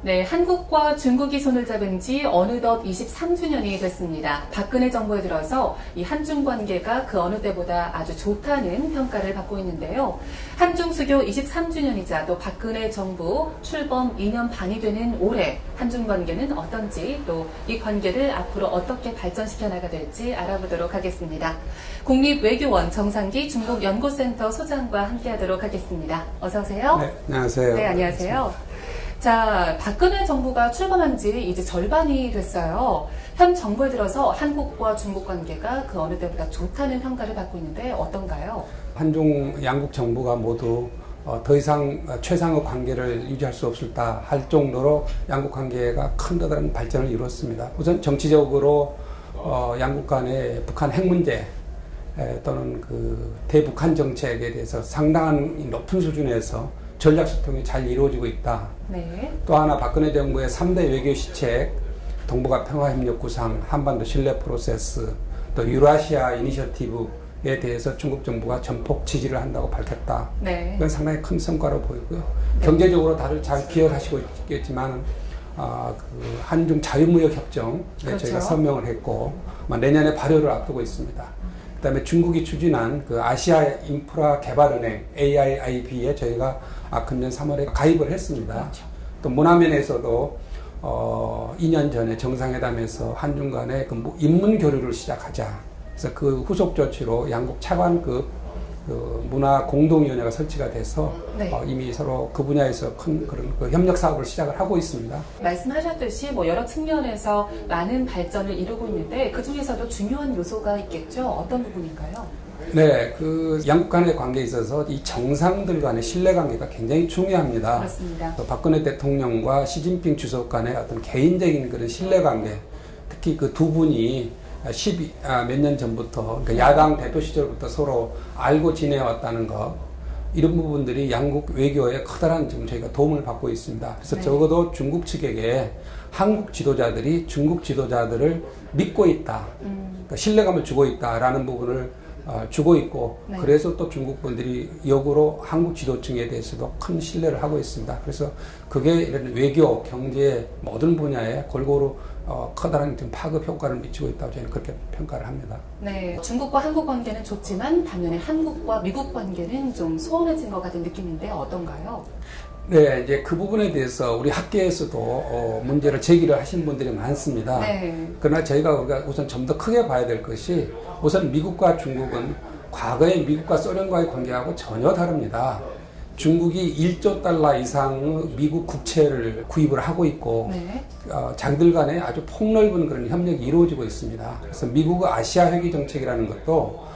네, 한국과 중국이 손을 잡은 지 어느덧 23주년이 됐습니다. 박근혜 정부에 들어서 이 한중 관계가 그 어느 때보다 아주 좋다는 평가를 받고 있는데요. 한중 수교 23주년이자 또 박근혜 정부 출범 2년 반이 되는 올해 한중 관계는 어떤지, 또 이 관계를 앞으로 어떻게 발전시켜 나가야 될지 알아보도록 하겠습니다. 국립외교원 정상기 중국연구센터 소장과 함께하도록 하겠습니다. 어서 오세요. 네, 안녕하세요. 네, 안녕하세요. 자, 박근혜 정부가 출범한 지 이제 절반이 됐어요. 현 정부에 들어서 한국과 중국 관계가 그 어느 때보다 좋다는 평가를 받고 있는데 어떤가요? 한중 양국 정부가 모두 더 이상 최상의 관계를 유지할 수 없을까 할 정도로 양국 관계가 큰 다른 발전을 이뤘습니다. 우선 정치적으로 양국 간의 북한 핵 문제 또는 그 대북한 정책에 대해서 상당한 높은 수준에서 전략 소통이 잘 이루어지고 있다. 네. 또 하나 박근혜 정부의 3대 외교 시책, 동북아 평화협력 구상, 한반도 신뢰 프로세스, 또 유라시아 이니셔티브에 대해서 중국 정부가 전폭 지지를 한다고 밝혔다. 네. 이건 상당히 큰 성과로 보이고요. 네. 경제적으로 다들 잘 기억하시고 있겠지만 그 한중 자유무역 협정에 그렇죠. 저희가 서명을 했고 내년에 발효를 앞두고 있습니다. 그다음에 중국이 추진한 그 아시아 인프라 개발은행 AIIB에 저희가 금년 3월에 가입을 했습니다. 그렇죠. 또 문화면에서도 2년 전에 정상회담에서 한중 간의 그 인문 교류를 시작하자. 그래서 그 후속 조치로 양국 차관급 그 문화 공동위원회가 설치가 돼서 네. 이미 서로 그 분야에서 큰 그런 그 협력 사업을 시작을 하고 있습니다. 말씀하셨듯이 여러 측면에서 많은 발전을 이루고 있는데 그 중에서도 중요한 요소가 있겠죠. 어떤 부분인가요? 네, 그 양국 간의 관계에 있어서 이 정상들 간의 신뢰관계가 굉장히 중요합니다. 그렇습니다. 또 박근혜 대통령과 시진핑 주석 간의 어떤 개인적인 그런 신뢰관계, 특히 그 두 분이 몇 년 전부터 그러니까 야당 대표 시절부터 서로 알고 지내왔다는 것, 이런 부분들이 양국 외교에 커다란 지금 저희가 도움을 받고 있습니다. 그래서 네. 적어도 중국 측에게 한국 지도자들이 중국 지도자들을 믿고 있다, 그러니까 신뢰감을 주고 있다라는 부분을 주고 있고 네. 그래서 또 중국 분들이 역으로 한국 지도층에 대해서도 큰 신뢰를 하고 있습니다. 그래서 그게 이런 외교, 경제 모든 분야에 골고루 커다란 파급 효과를 미치고 있다고 저는 그렇게 평가를 합니다. 네, 중국과 한국 관계는 좋지만 반면에 한국과 미국 관계는 좀 소원해진 것 같은 느낌인데 어떤가요? 네, 이제 그 부분에 대해서 우리 학계에서도 문제를 제기를 하신 분들이 많습니다. 네. 그러나 저희가 우선 좀 더 크게 봐야 될 것이 우선 미국과 중국은 과거의 미국과 소련과의 관계하고 전혀 다릅니다. 중국이 1조 달러 이상의 미국 국채를 구입을 하고 있고 네. 자기들 간에 아주 폭넓은 그런 협력이 이루어지고 있습니다. 그래서 미국의 아시아 회귀 정책이라는 것도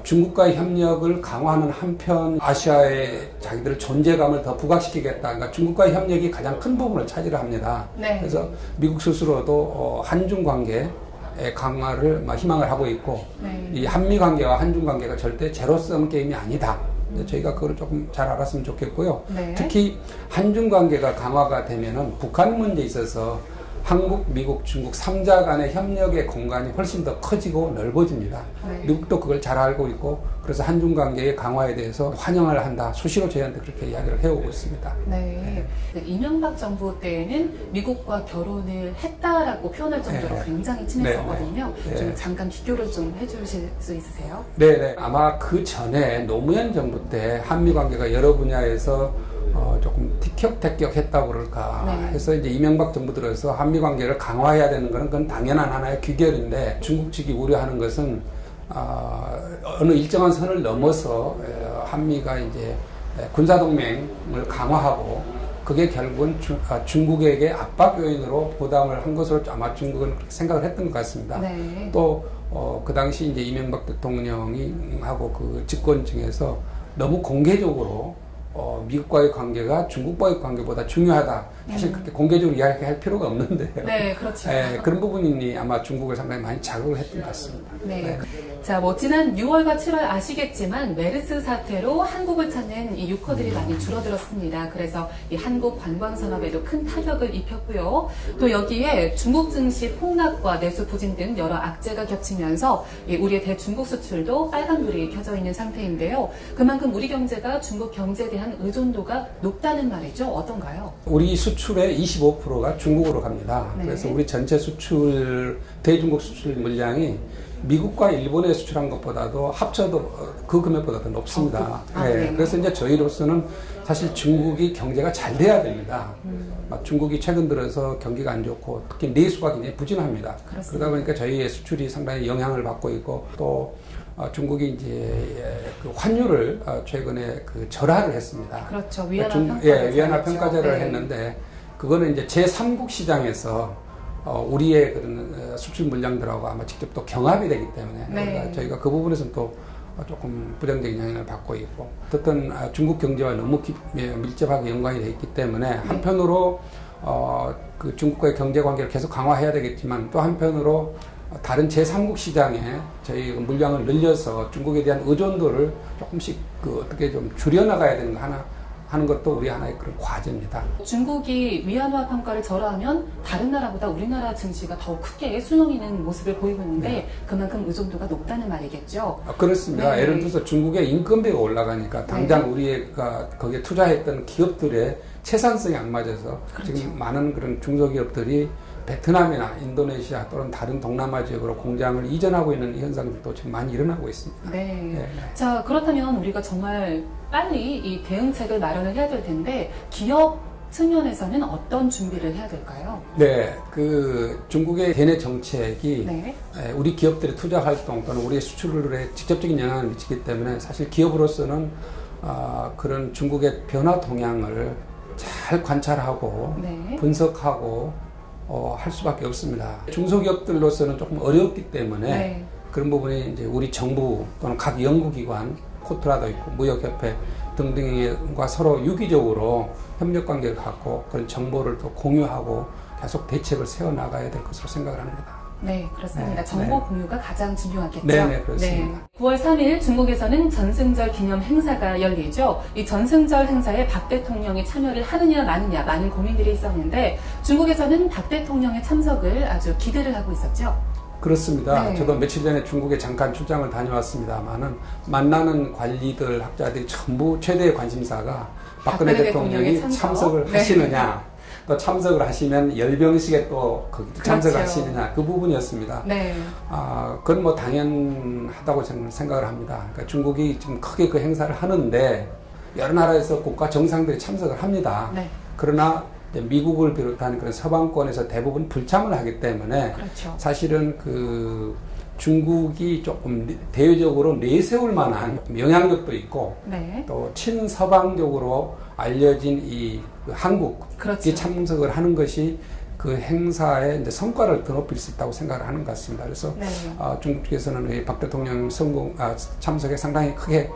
중국과의 협력을 강화하는 한편 아시아의 자기들 존재감을 더 부각시키겠다. 그러니까 중국과의 협력이 가장 큰 부분을 차지를 합니다. 네. 그래서 미국 스스로도 한중 관계의 강화를 희망을 하고 있고 네. 이 한미 관계와 한중 관계가 절대 제로섬 게임이 아니다. 저희가 그걸 조금 잘 알았으면 좋겠고요. 네. 특히 한중 관계가 강화가 되면은 북한 문제에 있어서 한국, 미국, 중국 3자 간의 협력의 공간이 훨씬 더 커지고 넓어집니다. 네. 미국도 그걸 잘 알고 있고 그래서 한중 관계의 강화에 대해서 환영을 한다. 수시로 저희한테 그렇게 이야기를 해오고 있습니다. 네. 네. 이명박 정부 때에는 미국과 결혼을 했다라고 표현할 정도로 네. 굉장히 친했었거든요. 네. 네. 좀 잠깐 비교를 좀 해주실 수 있으세요? 네. 아마 그 전에 노무현 정부 때 한미 관계가 여러 분야에서 조금 티격태격했다고 그럴까 네. 해서 이제 이명박 정부 들어서 한미 관계를 강화해야 되는 것은 그건 당연한 하나의 귀결인데 중국 측이 우려하는 것은 어느 일정한 선을 넘어서 한미가 이제 군사동맹을 강화하고 그게 결국은 중국에게 압박 요인으로 부담을 한 것으로 아마 중국은 그렇게 생각을 했던 것 같습니다. 네. 또 그 당시 이제 이명박 대통령이 하고 그 집권층에서 너무 공개적으로 미국과의 관계가 중국과의 관계보다 중요하다. 사실 그렇게 공개적으로 이야기할 필요가 없는데요. 네, 그렇죠. 네, 그런 부분이 아마 중국을 상당히 많이 자극을 했던 것 같습니다. 네. 네. 자, 지난 6월과 7월 아시겠지만 메르스 사태로 한국을 찾는 이 유커들이 많이 줄어들었습니다. 그래서 이 한국 관광 산업에도 큰 타격을 입혔고요. 또 여기에 중국 증시 폭락과 내수 부진 등 여러 악재가 겹치면서 우리의 대중국 수출도 빨간불이 켜져 있는 상태인데요. 그만큼 우리 경제가 중국 경제에 대한 대한 의존도가 높다는 말이죠. 어떤가요? 우리 수출의 25%가 중국으로 갑니다. 네. 그래서 우리 전체 수출, 대중국 수출 물량이 미국과 일본에 수출한 것보다도 합쳐도 그 금액보다 더 높습니다. 네. 그래서 이제 저희로서는 사실 중국이 경제가 잘 돼야 됩니다. 중국이 최근 들어서 경기가 안 좋고 특히 내수가 굉장히 부진합니다. 그렇습니다. 그러다 보니까 저희의 수출이 상당히 영향을 받고 있고 또 중국이 이제 그 환율을 최근에 그 절하를 했습니다. 그렇죠. 위안화 평가제를 했는데 그거는 이제 제3국 시장에서 우리의 그런 수출 물량들하고 아마 직접 또 경합이 되기 때문에 그러니까 저희가 그 부분에서는 또 조금 부정적인 영향을 받고 있고 어떤 중국 경제와 너무 밀접하게 연관이 되어 있기 때문에 한편으로 그 중국과의 경제 관계를 계속 강화해야 되겠지만 또 한편으로 다른 제3국 시장에 저희 물량을 늘려서 중국에 대한 의존도를 조금씩 어떻게 좀 줄여나가야 되는 거 하는 것도 우리 하나의 그런 과제입니다. 중국이 위안화 평가를 절하하면 다른 나라보다 우리나라 증시가 더 크게 수렁이는 모습을 보이고 있는데 그만큼 의존도가 높다는 말이겠죠? 그렇습니다. 예를 들어서 중국의 인건비가 올라가니까 당장 우리가 거기에 투자했던 기업들의 채산성이 안 맞아서 지금 많은 그런 중소기업들이 베트남이나 인도네시아 또는 다른 동남아 지역으로 공장을 이전하고 있는 현상들도 지금 많이 일어나고 있습니다. 자, 그렇다면 우리가 정말 빨리 이 대응책을 마련을 해야 될 텐데 기업 측면에서는 어떤 준비를 해야 될까요? 네, 그 중국의 대내 정책이 우리 기업들의 투자 활동 또는 우리의 수출에 직접적인 영향을 미치기 때문에 사실 기업으로서는 그런 중국의 변화 동향을 잘 관찰하고 분석하고 할 수밖에 없습니다. 중소기업들로서는 조금 어렵기 때문에 그런 부분이 이제 우리 정부 또는 각 연구기관, 코트라도 있고 무역협회 등등과 서로 유기적으로 협력관계를 갖고 그런 정보를 또 공유하고 계속 대책을 세워나가야 될 것으로 생각을 합니다. 네, 그렇습니다. 정보 공유가 가장 중요하겠죠. 네, 그렇습니다. 9월 3일 중국에서는 전승절 기념 행사가 열리죠. 이 전승절 행사에 박 대통령이 참여를 하느냐 마느냐 많은 고민들이 있었는데 중국에서는 박 대통령의 참석을 아주 기대를 하고 있었죠. 그렇습니다. 저도 며칠 전에 중국에 잠깐 출장을 다녀왔습니다만은 만나는 관리들, 학자들이 전부 최대의 관심사가 박근혜 대통령이 참석을 하시느냐 또 참석을 하시면 열병식에 또 참석을 하시느냐 그 부분이었습니다. 그건 뭐 당연하다고 저는 생각을 합니다. 그러니까 중국이 지금 크게 그 행사를 하는데 여러 나라에서 국가 정상들이 참석을 합니다. 그러나 미국을 비롯한 그런 서방권에서 대부분 불참을 하기 때문에 사실은 그 중국이 조금 대외적으로 내세울 만한 영향력도 있고 또 친서방적으로 알려진 이 한국이 참석을 하는 것이 그 행사의 이제 성과를 더 높일 수 있다고 생각을 하는 것 같습니다. 그래서 중국 측에서는 박 대통령 참석에 상당히 크게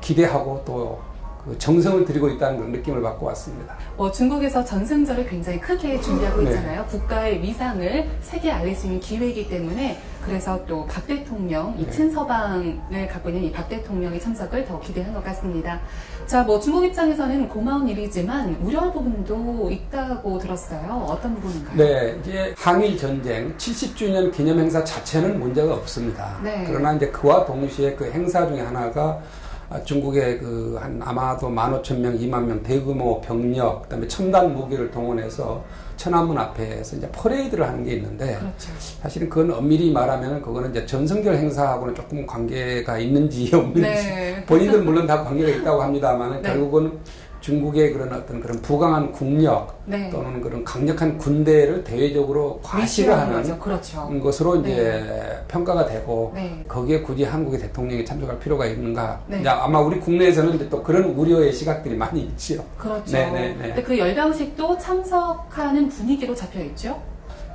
기대하고 또 그 정성을 들이고 있다는 그런 느낌을 받고 왔습니다. 중국에서 전승절을 굉장히 크게 준비하고 있잖아요. 국가의 위상을 세계에 알릴 수 있는 기회이기 때문에 그래서 또 박 대통령, 이 친서방을 갖고 있는 이 박 대통령의 참석을 더 기대한 것 같습니다. 자, 중국 입장에서는 고마운 일이지만 우려할 부분도 있다고 들었어요. 어떤 부분인가요? 네, 이제 한일 전쟁 70주년 기념 행사 자체는 문제가 없습니다. 그러나 이제 그와 동시에 그 행사 중에 하나가 중국의 그 아마도 15,000명, 20,000명 대규모 병력, 그다음에 첨단 무기를 동원해서 천안문 앞에서 이제 퍼레이드를 하는 게 있는데 사실은 그건 엄밀히 말하면 그거는 이제 전승절 행사하고는 조금 관계가 있는지 없는지 본인들 물론 다 관계가 있다고 합니다만 결국은 중국의 그런 어떤 그런 부강한 국력 또는 그런 강력한 군대를 대외적으로 과시를 하는 것으로 이제 평가가 되고 거기에 굳이 한국의 대통령이 참석할 필요가 있는가? 아마 우리 국내에서는 이제 또 그런 우려의 시각들이 많이 있죠. 근데 그 열병식도 참석하는 분위기로 잡혀 있죠?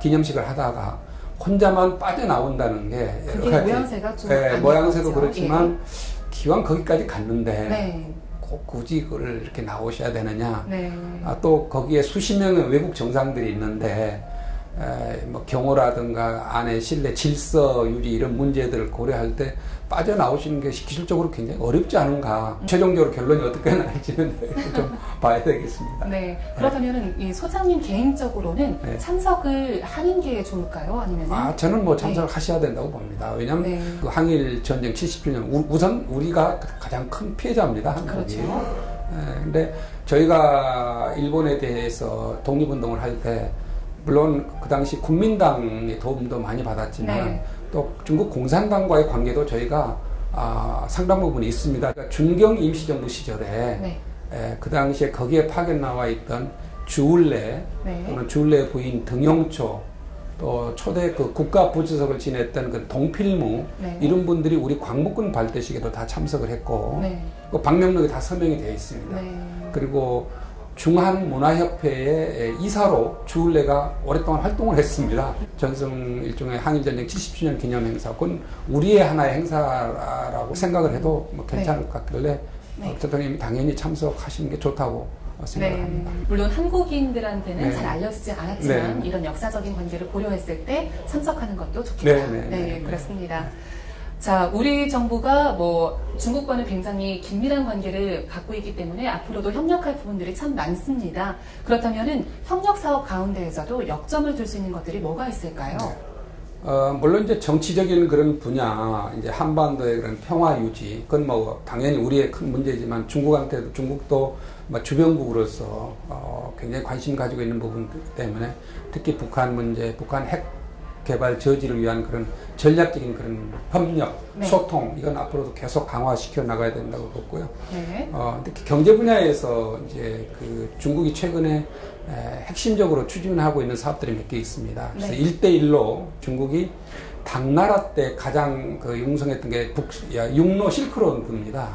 기념식을 하다가 혼자만 빠져나온다는 게 그게 모양새가 좀 모양새도 그렇지만 기왕 거기까지 갔는데 꼭 굳이 그걸 이렇게 나오셔야 되느냐. 또 거기에 수십 명의 외국 정상들이 있는데 뭐 경호라든가 안에 실내 질서 유지 이런 문제들을 고려할 때 빠져나오시는 게 기술적으로 굉장히 어렵지 않은가. 최종적으로 결론이 어떻게 날지는 좀 봐야 되겠습니다. 그렇다면 이 소장님 개인적으로는 참석을 하는 게 좋을까요? 아니면? 저는 뭐 참석을 하셔야 된다고 봅니다. 왜냐하면 그 항일 전쟁 70주년 우선 우리가 가장 큰 피해자입니다. 한국이. 근데 저희가 일본에 대해서 독립운동을 할 때 물론 그 당시 국민당의 도움도 많이 받았지만 네. 또 중국 공산당과의 관계도 저희가 상당 부분 있습니다. 그러니까 준경 임시정부 시절에 네. 그 당시에 거기에 파견 나와 있던 주울레 네. 또는 주울레 부인 등용초 또 초대 그 국가 부주석을 지냈던 그 동필무 네. 이런 분들이 우리 광복군 발대식에도 다 참석을 했고 네. 그 방명록에 다 서명이 되어 있습니다. 네. 그리고 중한문화협회의 이사로 주울레가 오랫동안 활동을 했습니다. 전승 일종의 항일전쟁 70주년 기념행사, 그건 우리의 하나의 행사라고 생각을 해도 뭐 괜찮을 것 같길래 대통령님이 당연히 참석하시는 게 좋다고 생각을 합니다. 물론 한국인들한테는 잘 알려지지 않았지만 이런 역사적인 관계를 고려했을 때 참석하는 것도 좋겠다. 그렇습니다. 자, 우리 정부가 뭐 중국과는 굉장히 긴밀한 관계를 갖고 있기 때문에 앞으로도 협력할 부분들이 참 많습니다. 그렇다면은 협력 사업 가운데에서도 역점을 둘 수 있는 것들이 뭐가 있을까요? 물론 이제 정치적인 그런 분야, 이제 한반도의 그런 평화 유지, 그건 뭐 당연히 우리의 큰 문제지만 중국한테도 중국도 뭐 주변국으로서 굉장히 관심 가지고 있는 부분들 때문에 특히 북한 문제, 북한 핵 개발 저지를 위한 그런 전략적인 그런 협력, 소통, 이건 앞으로도 계속 강화시켜 나가야 된다고 보고요. 특히 경제 분야에서 이제 그 중국이 최근에 핵심적으로 추진하고 있는 사업들이 몇 개 있습니다. 그래서 1대1로 중국이 당나라 때 가장 그 융성했던 게 육로 실크로드입니다.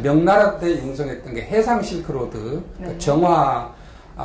명나라 때 융성했던 게 해상 실크로드, 정화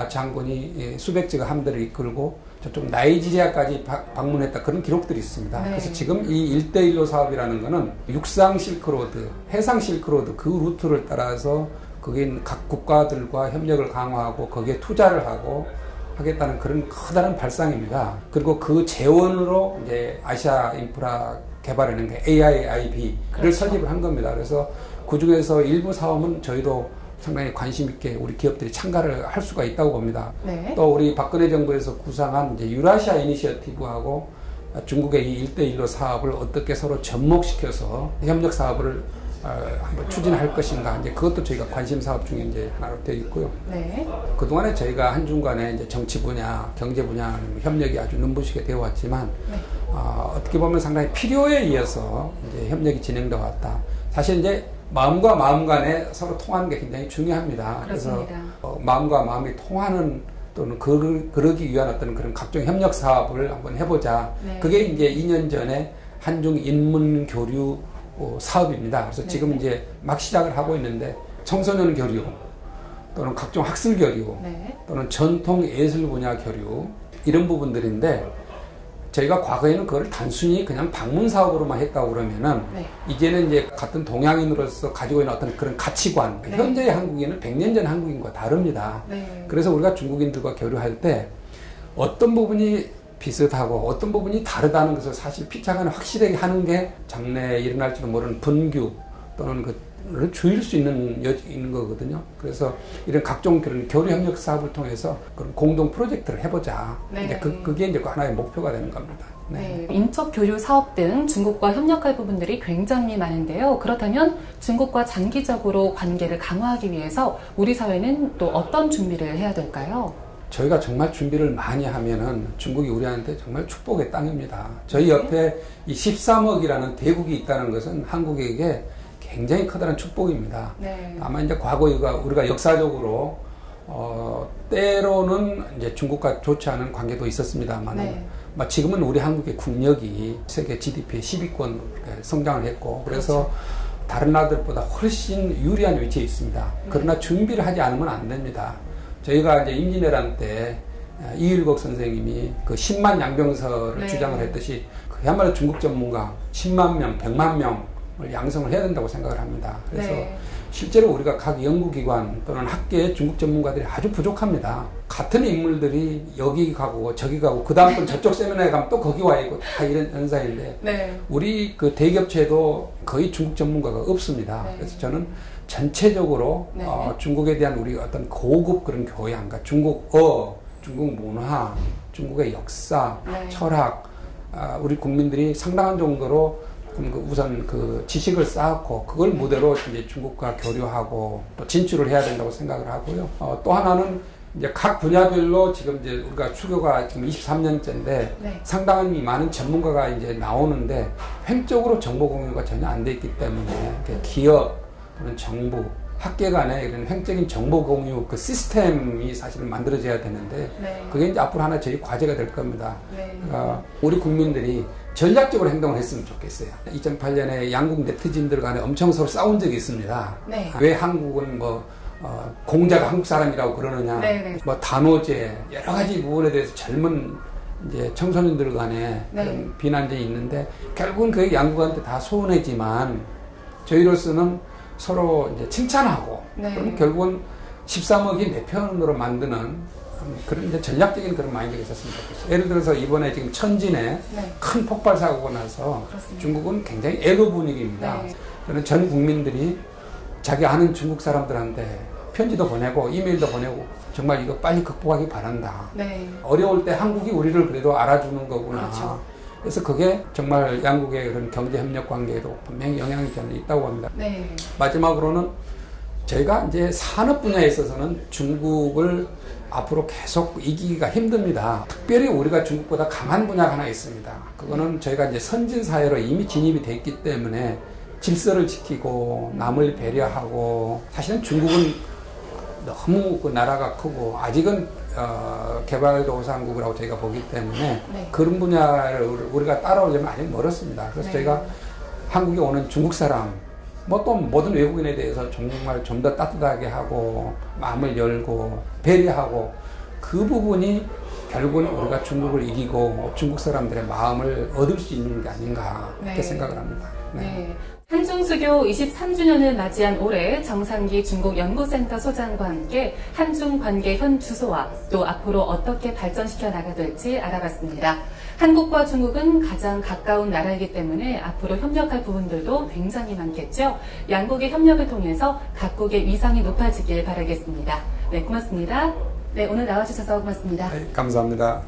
장군이 수백지가 함대를 이끌고 저쪽 나이지리아까지 방문했다, 그런 기록들이 있습니다. 그래서 지금 이 1대1로 사업이라는 거는 육상 실크로드, 해상 실크로드 그 루트를 따라서 거기에 있는 각 국가들과 협력을 강화하고 거기에 투자를 하고 하겠다는 그런 커다란 발상입니다. 그리고 그 재원으로 이제 아시아 인프라 개발하는 게 AIIB를 설립을 한 겁니다. 그래서 그 중에서 일부 사업은 저희도 상당히 관심 있게 우리 기업들이 참가를 할 수가 있다고 봅니다. 또 우리 박근혜 정부에서 구상한 이제 유라시아 이니셔티브하고 중국의 이 1대1로 사업을 어떻게 서로 접목시켜서 협력 사업을 한번 추진할 것인가, 이제 그것도 저희가 관심 사업 중에 이제 하나로 되어 있고요. 그동안에 저희가 한중 간의 이제 정치 분야, 경제 분야 협력이 아주 눈부시게 되어 왔지만 어떻게 보면 상당히 필요에 의해서 이제 협력이 진행되어 왔다. 사실 이제 마음과 마음 간에 서로 통하는 게 굉장히 중요합니다. 그렇습니다. 그래서 마음과 마음이 통하는 또는 그러기 위한 어떤 그런 각종 협력 사업을 한번 해보자. 그게 이제 2년 전에 한중 인문 교류 사업입니다. 그래서 지금 이제 막 시작을 하고 있는데 청소년 교류 또는 각종 학술 교류 또는 전통 예술 분야 교류 이런 부분들인데 저희가 과거에는 그걸 단순히 그냥 방문 사업으로만 했다고 그러면은 이제는 이제 같은 동양인으로서 가지고 있는 어떤 그런 가치관, 현재의 한국인은 100년 전 한국인과 다릅니다. 그래서 우리가 중국인들과 교류할 때 어떤 부분이 비슷하고 어떤 부분이 다르다는 것을 사실 피차간에 확실하게 하는 게 장래에 일어날지도 모르는 분규 또는 그를 줄일 수 있는 거거든요. 그래서 이런 각종 그런 교류 협력 사업을 통해서 그런 공동 프로젝트를 해보자. 이제 그게 이제 하나의 목표가 되는 겁니다. 인적 교류 사업 등 중국과 협력할 부분들이 굉장히 많은데요. 그렇다면 중국과 장기적으로 관계를 강화하기 위해서 우리 사회는 또 어떤 준비를 해야 될까요? 저희가 정말 준비를 많이 하면은 중국이 우리한테 정말 축복의 땅입니다. 저희 옆에 이 13억이라는 대국이 있다는 것은 한국에게 굉장히 커다란 축복입니다. 아마 이제 과거에 우리가 역사적으로 때로는 이제 중국과 좋지 않은 관계도 있었습니다만 지금은 우리 한국의 국력이 세계 GDP의 10위권 성장을 했고 그래서 다른 나라들보다 훨씬 유리한 위치에 있습니다. 그러나 준비를 하지 않으면 안 됩니다. 저희가 이제 임진왜란 때 이일곡 선생님이 그 10만 양병설을 주장을 했듯이 그야말로 중국 전문가 10만 명, 100만 명을 양성을 해야 된다고 생각을 합니다. 그래서 실제로 우리가 각 연구기관 또는 학계의 중국 전문가들이 아주 부족합니다. 같은 인물들이 여기 가고 저기 가고 그 다음 또 저쪽 세미나에 가면 또 거기 와 있고 다 이런 현상인데 우리 그 대기업체도 거의 중국 전문가가 없습니다. 그래서 저는 전체적으로 중국에 대한 우리 어떤 고급 그런 교양과 중국어, 중국 문화, 중국의 역사, 철학, 우리 국민들이 상당한 정도로 우선 그 지식을 쌓고 그걸 무대로 이제 중국과 교류하고 또 진출을 해야 된다고 생각을 하고요. 또 하나는 이제 각 분야별로 지금 이제 우리가 추교가 지금 23년째인데 네. 상당히 많은 전문가가 이제 나오는데 횡적으로 정보 공유가 전혀 안 돼 있기 때문에 기업 또는 정부 학계 간의 이런 횡적인 정보 공유 그 시스템이 사실은 만들어져야 되는데 네. 그게 이제 앞으로 하나 저희 과제가 될 겁니다. 네. 우리 국민들이 전략적으로 행동을 했으면 좋겠어요. 2008년에 양국 네티즌들 간에 엄청 서로 싸운 적이 있습니다. 네. 왜 한국은 공자가 한국 사람이라고 그러느냐, 네. 단오제 여러 가지 부분에 대해서 젊은 이제 청소년들 간에 네. 그런 비난점이 있는데 결국은 그게 양국한테 다 소원이지만 저희로서는 서로 이제 칭찬하고 네. 그럼 결국은 13억이 내 편으로 만드는 그런 이제 전략적인 그런 마인드가 있었으면 좋겠어요. 예를 들어서 이번에 지금 천진에 네. 큰 폭발 사고가 나서 그렇습니다. 중국은 굉장히 애도 분위기입니다. 네. 저는 전 국민들이 자기 아는 중국 사람들한테 편지도 보내고 이메일도 보내고 정말 이거 빨리 극복하기 바란다. 네. 어려울 때 한국이 우리를 그래도 알아주는 거구나. 그렇죠. 그래서 그게 정말 양국의 그런 경제 협력 관계에도 분명히 영향이 저는 있다고 합니다. 네. 마지막으로는 저희가 이제 산업 분야에 있어서는 중국을 앞으로 계속 이기기가 힘듭니다. 특별히 우리가 중국보다 강한 분야가 하나 있습니다. 그거는 저희가 이제 선진 사회로 이미 진입이 돼 있기 때문에 질서를 지키고 남을 배려하고 사실은 중국은 너무 그 나라가 크고 아직은 개발도상국이라고 저희가 보기 때문에 네. 그런 분야를 우리가 따라오려면 아직 멀었습니다. 그래서 네. 저희가 한국에 오는 중국 사람 또 모든 외국인에 대해서 정말 좀 더 따뜻하게 하고 마음을 열고 배려하고 그 부분이 결국은 우리가 중국을 이기고 중국 사람들의 마음을 얻을 수 있는 게 아닌가 그렇게 네. 생각을 합니다. 네. 네. 한중수교 23주년을 맞이한 올해 정상기 중국연구센터 소장과 함께 한중 관계 현 주소와 또 앞으로 어떻게 발전시켜 나가야 될지 알아봤습니다. 한국과 중국은 가장 가까운 나라이기 때문에 앞으로 협력할 부분들도 굉장히 많겠죠. 양국의 협력을 통해서 각국의 위상이 높아지길 바라겠습니다. 네, 고맙습니다. 네, 오늘 나와주셔서 고맙습니다. 네, 감사합니다.